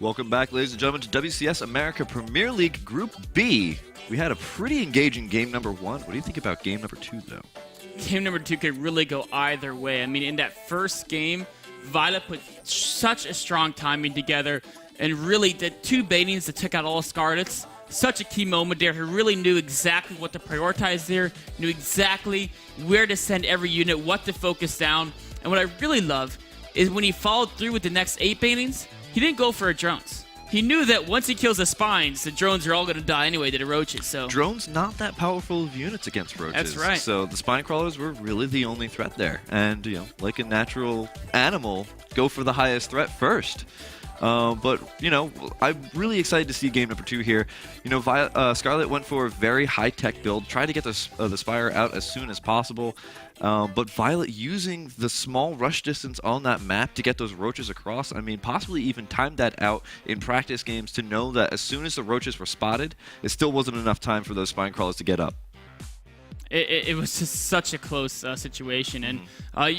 Welcome back, ladies and gentlemen, to WCS America Premier League Group B. We had a pretty engaging game number 1. What do you think about game number 2, though? Game number 2 could really go either way. I mean, in that first game, Violet put such a strong timing together and really did 2 baitings that took out all Scarlet's. Such a key moment there. He really knew exactly what to prioritize there, knew exactly where to send every unit, what to focus down. And what I really love is when he followed through with the next 8 baitings, he didn't go for a drones. He knew that once he kills the spines, the drones are all going to die anyway to the roaches. So drones not that powerful of units against roaches. That's right. So the spine crawlers were really the only threat there. And, you know, like a natural animal, go for the highest threat first. But, you know, I'm really excited to see game number 2 here. You know, Scarlett went for a very high-tech build, tried to get the Spire out as soon as possible. But Violet using the small rush distance on that map to get those roaches across, I mean, possibly even timed that out in practice games to know that as soon as the roaches were spotted, it still wasn't enough time for those spine crawlers to get up. It was just such a close situation. And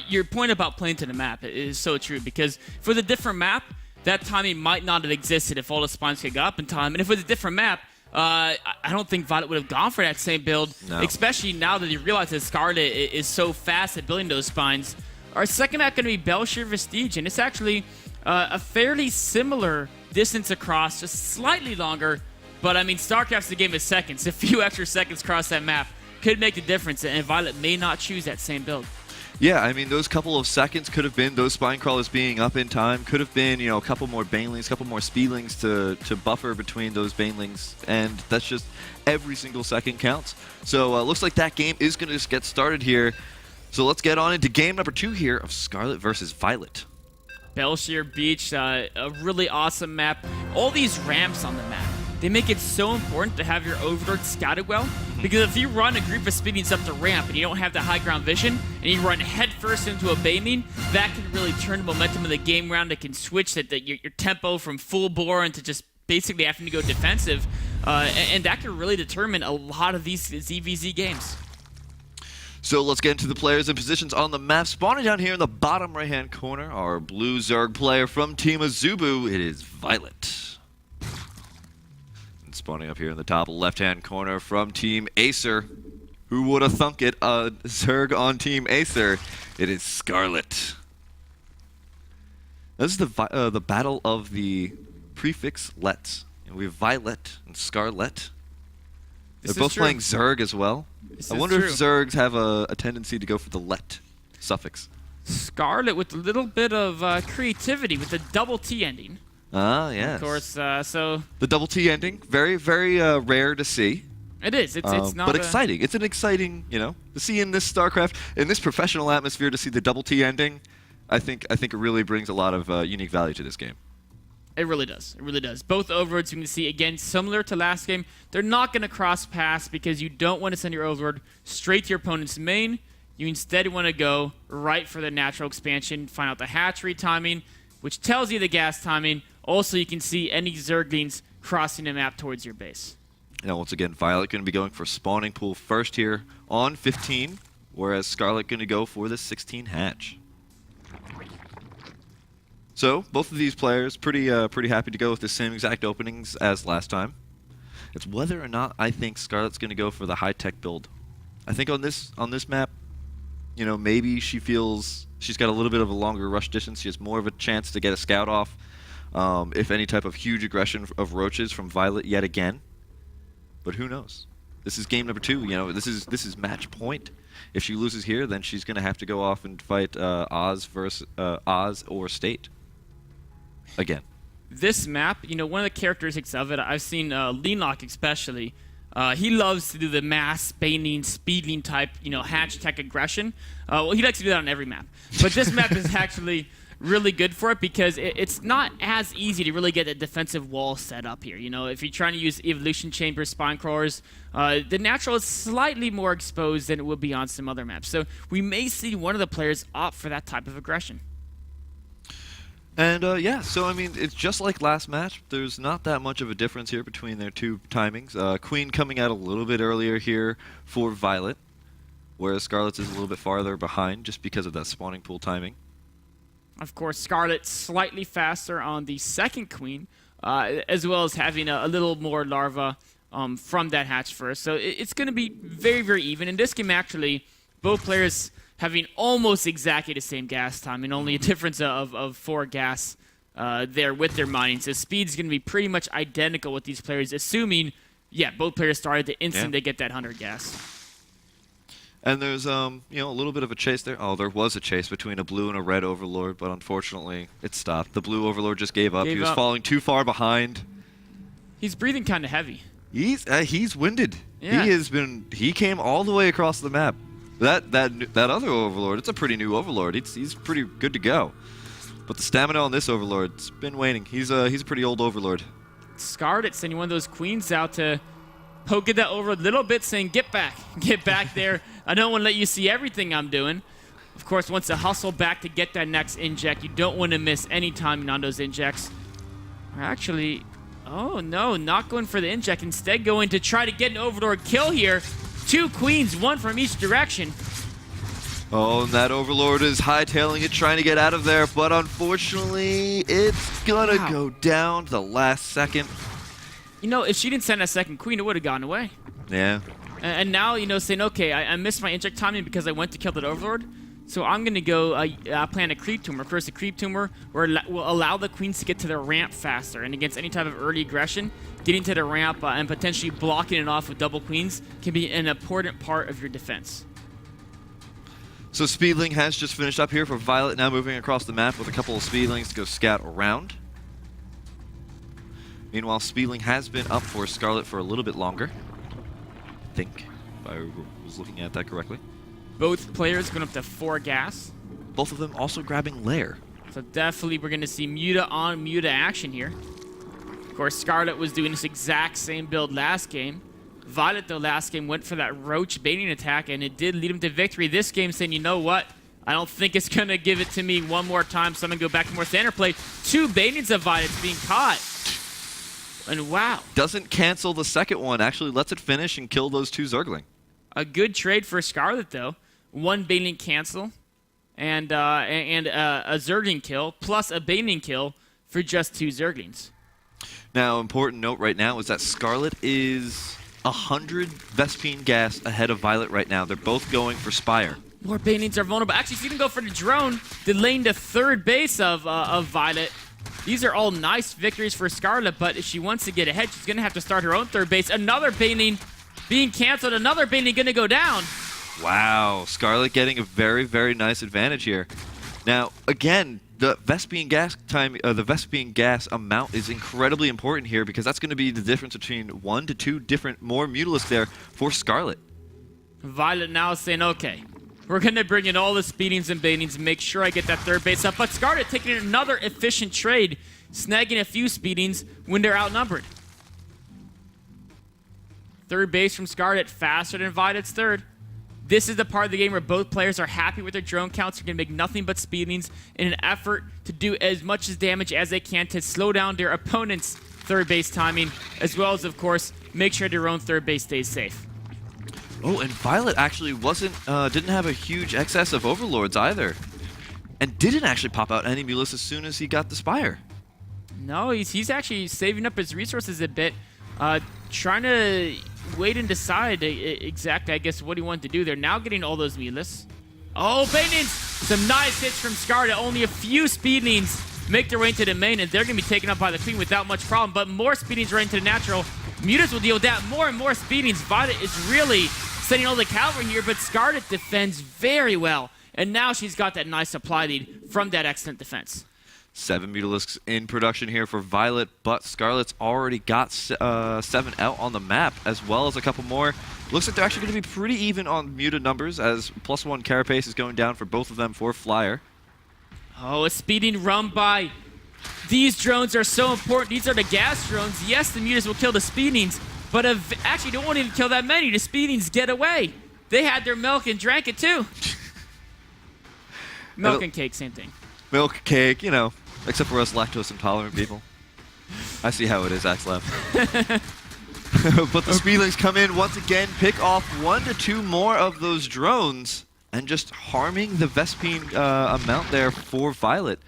your point about playing to the map is so true, because for the different map, that timing might not have existed if all the spines could get up in time. And if it was a different map, I don't think Violet would have gone for that same build, especially now that you realize that Scarlet is so fast at building those spines. Our second map going to be Belshire Vestige, and it's actually a fairly similar distance across, just slightly longer. But, I mean, StarCraft's the game of seconds. A few extra seconds across that map could make the difference, and Violet may not choose that same build. Yeah, I mean, those couple of seconds could have been those spine crawlers being up in time, could have been, you know, a couple more banelings, a couple more speedlings to buffer between those banelings, and that's just every single second counts. So looks like that game is going to get started here. So let's get on into game number 2 here of Scarlett versus Violet. Belshire Beach, a really awesome map. All these ramps on the map, they make it so important to have your Overlord scouted well, because if you run a group of speedings up the ramp and you don't have the high ground vision, and you run headfirst into a baiting, that can really turn the momentum of the game around. It can switch your tempo from full bore into just basically having to go defensive, and that can really determine a lot of these ZVZ games. So let's get into the players and positions on the map. Spawning down here in the bottom right-hand corner, our blue Zerg player from Team Azubu, it is Violet. And spawning up here in the top left-hand corner from Team Acer, who would have thunk it, Zerg on Team Acer, it is Scarlett. This is the battle of the prefix let. And we have Violet and Scarlett. They're both playing Zerg as well. I wonder if Zergs have a tendency to go for the let suffix. Scarlett with a little bit of creativity with the double T ending. Ah, yes. Of course, so... The double T ending, very, very rare to see. It is. It's not but exciting. It's an exciting, you know, to see in this StarCraft, in this professional atmosphere, to see the double T ending. I think it really brings a lot of unique value to this game. It really does. It really does. Both overlords you can see, again, similar to last game. They're not going to cross paths because you don't want to send your overlord straight to your opponent's main. You instead want to go right for the natural expansion, find out the hatchery timing, which tells you the gas timing. Also, you can see any Zerglings crossing the map towards your base. Now, once again, Violet going to be going for spawning pool first here on 15, whereas Scarlett going to go for the 16 hatch. So, both of these players pretty happy to go with the same exact openings as last time. It's whether or not I think Scarlett's going to go for the high-tech build. I think on this map, you know, maybe she feels she's got a little bit of a longer rush distance. She has more of a chance to get a scout off, if any type of huge aggression of roaches from Violet yet again. But who knows? This is game number 2. You know, this is match point. If she loses here, then she's going to have to go off and fight Oz versus Oz or State. Again. This map, you know, one of the characteristics of it, I've seen Leanlock especially, he loves to do the mass baiting, speeding type, you know, hatch tech aggression. Well, he likes to do that on every map. But this map is actually really good for it because it's not as easy to really get a defensive wall set up here. You know, if you're trying to use Evolution Chamber spine crawlers, the natural is slightly more exposed than it would be on some other maps. So we may see one of the players opt for that type of aggression. And yeah, so I mean, it's just like last match. There's not that much of a difference here between their two timings. Queen coming out a little bit earlier here for Violet, whereas Scarlett's is a little bit farther behind just because of that spawning pool timing. Of course, Scarlett slightly faster on the second Queen. as well as having a little more larva from that hatch first. So it's going to be very, very even. In this game, actually, both players having almost exactly the same gas time, and only a difference of 4 gas there with their mining. So speed's going to be pretty much identical with these players, assuming, yeah, both players started the instant they get that 100 gas. And there's, a little bit of a chase there. Oh, there was a chase between a blue and a red Overlord, but unfortunately, it stopped. The blue Overlord just gave up. He was falling too far behind. He's breathing kind of heavy. He's winded. Yeah. He came all the way across the map. That other Overlord, it's a pretty new Overlord. He's pretty good to go. But the stamina on this Overlord's been waning. He's a pretty old Overlord. Scarlett sending one of those queens out to poke at that over a little bit, saying, get back there. I don't want to let you see everything I'm doing. Of course, wants to hustle back to get that next inject. You don't want to miss any timing on those injects. Actually, oh no, not going for the inject. Instead going to try to get an Overlord kill here. 2 queens, 1 from each direction. Oh, and that Overlord is hightailing it, trying to get out of there, but unfortunately, it's gonna go down to the last second. You know, if she didn't send that second queen, it would have gone away. Yeah. And now, saying, okay, I missed my inject timing because I went to kill that Overlord. So I'm going to go plant a creep tumor. First, a creep tumor will allow the queens to get to their ramp faster. And against any type of early aggression, getting to the ramp and potentially blocking it off with double queens can be an important part of your defense. So Speedling has just finished up here for Violet, now moving across the map with a couple of Speedlings to go scout around. Meanwhile, Speedling has been up for Scarlett for a little bit longer. I think, if I was looking at that correctly. Both players going up to 4 gas. Both of them also grabbing Lair. So definitely we're going to see Muta on Muta action here. Of course, Scarlett was doing this exact same build last game. Violet, though, last game went for that Roach baiting attack, and it did lead him to victory. This game saying, you know what? I don't think it's going to give it to me one more time, so I'm going to go back to more standard play. 2 baitings of Violet's being caught. And wow. Doesn't cancel the second one. Actually lets it finish and kill those 2 Zergling. A good trade for Scarlett, though. 1 baiting cancel and a Zergling kill, plus a baiting kill for just 2 Zerglings. Now, important note right now is that Scarlett is 100 Vespine gas ahead of Violet right now. They're both going for Spire. More baitings are vulnerable. Actually, she's going to go for the drone, delaying the 3rd base of Violet. These are all nice victories for Scarlett, but if she wants to get ahead, she's going to have to start her own 3rd base. Another baiting being canceled. Another baiting going to go down. Wow. Scarlett getting a very, very nice advantage here. Now, again, the Vespine gas time, the Vespine gas amount is incredibly important here because that's going to be the difference between 1 to 2 different more Mutalisks there for Scarlett. Violet now saying, okay, we're going to bring in all the speedings and baitings and make sure I get that 3rd base up. But Scarlett taking another efficient trade, snagging a few speedings when they're outnumbered. 3rd base from Scarlett, faster than Violet's 3rd. This is the part of the game where both players are happy with their drone counts. They're going to make nothing but speedings in an effort to do as much damage as they can to slow down their opponent's 3rd base timing, as well as, of course, make sure their own 3rd base stays safe. Oh, and Violet actually didn't have a huge excess of Overlords either. And didn't actually pop out any Mulus as soon as he got the Spire. No, he's actually saving up his resources a bit, trying to wait and decide exactly, I guess, what he wanted to do. They're now getting all those Mulus. Oh, Baitings! Some nice hits from Scarlett. Only a few Speedlings make their way into the main, and they're going to be taken up by the Queen without much problem. But more Speedlings right into the natural. Mutas will deal with that. More and more Speedlings. Violet is really sending all the cavalry here, but Scarlett defends very well. And now she's got that nice supply lead from that excellent defense. 7 Mutalisks in production here for Violet, but Scarlett's already got 7 out on the map, as well as a couple more. Looks like they're actually going to be pretty even on Muta numbers, as +1 carapace is going down for both of them for Flyer. Oh, a speeding run by. These drones are so important. These are the gas drones. Yes, the Mutas will kill the speedings, but actually they won't even kill that many. The speedings get away. They had their milk and drank it too. Milk and cake, same thing. Milk, cake, you know, except for us lactose intolerant people. I see how it is, Axlab. But the Speedlings come in once again, pick off 1 to 2 more of those drones, and just harming the Vespine amount there for Violet.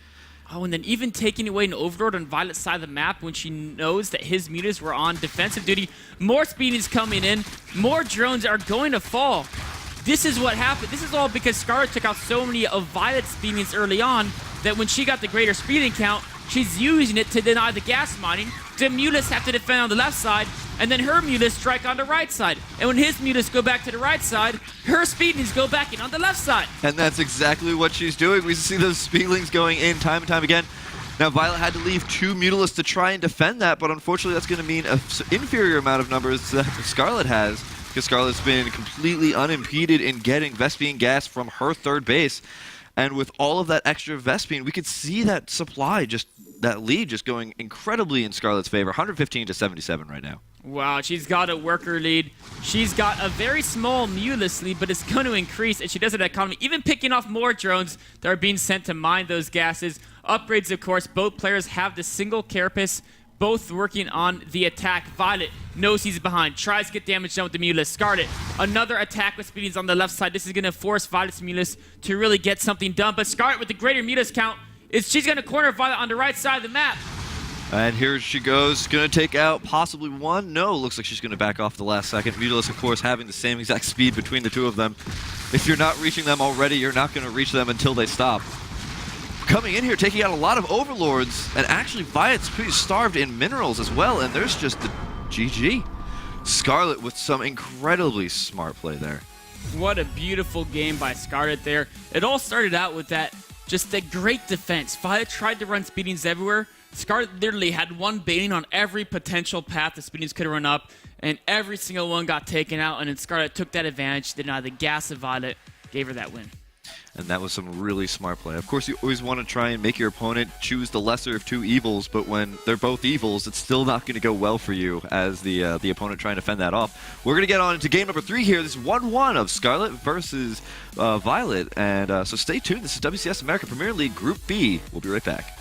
Oh, and then even taking away an Overlord on Violet's side of the map when she knows that his mutas were on defensive duty. More speedies coming in. More drones are going to fall. This is what happened. This is all because Scarlett took out so many of Violet's speedings early on that when she got the greater speeding count, she's using it to deny the gas mining. The mutas have to defend on the left side, and then her mutas strike on the right side. And when his mutas go back to the right side, her speedings go back in on the left side. And that's exactly what she's doing. We see those speedlings going in time and time again. Now, Violet had to leave 2 Mutalisks to try and defend that, but unfortunately that's going to mean an inferior amount of numbers that Scarlett has, because Scarlett's been completely unimpeded in getting Vespene gas from her third base. And with all of that extra Vespene, we could see that supply, just that lead just going incredibly in Scarlett's favor. 115 to 77 right now. Wow, she's got a worker lead. She's got a very small Mutalisk lead, but it's going to increase, and she does it at economy, even picking off more drones that are being sent to mine those gases. Upgrades, of course. Both players have the single carapace, both working on the attack. Violet knows he's behind, tries to get damage done with the Mutalisk. Scarlett, another attack with speedies on the left side. This is going to force Violet's Mutalisk to really get something done, but Scarlett with the greater Mutalisk count, she's going to corner Violet on the right side of the map. And here she goes, going to take out possibly one. No, looks like she's going to back off the last second. Mutalisk, of course, having the same exact speed between the two of them. If you're not reaching them already, you're not going to reach them until they stop. Coming in here, taking out a lot of Overlords, and actually Violet's pretty starved in minerals as well, and there's just the GG. Scarlett with some incredibly smart play there. What a beautiful game by Scarlett there. It all started out with just a great defense. Violet tried to run speedings everywhere. Scarlett literally had one baiting on every potential path the speedings could run up, and every single one got taken out, and then Scarlett took that advantage, denied the gas of Violet, gave her that win. And that was some really smart play. Of course, you always want to try and make your opponent choose the lesser of 2 evils, but when they're both evils, it's still not going to go well for you as the opponent trying to fend that off. We're going to get on into game number 3 here. This is 1-1 of Scarlett versus Violet. And so stay tuned. This is WCS America Premier League Group B. We'll be right back.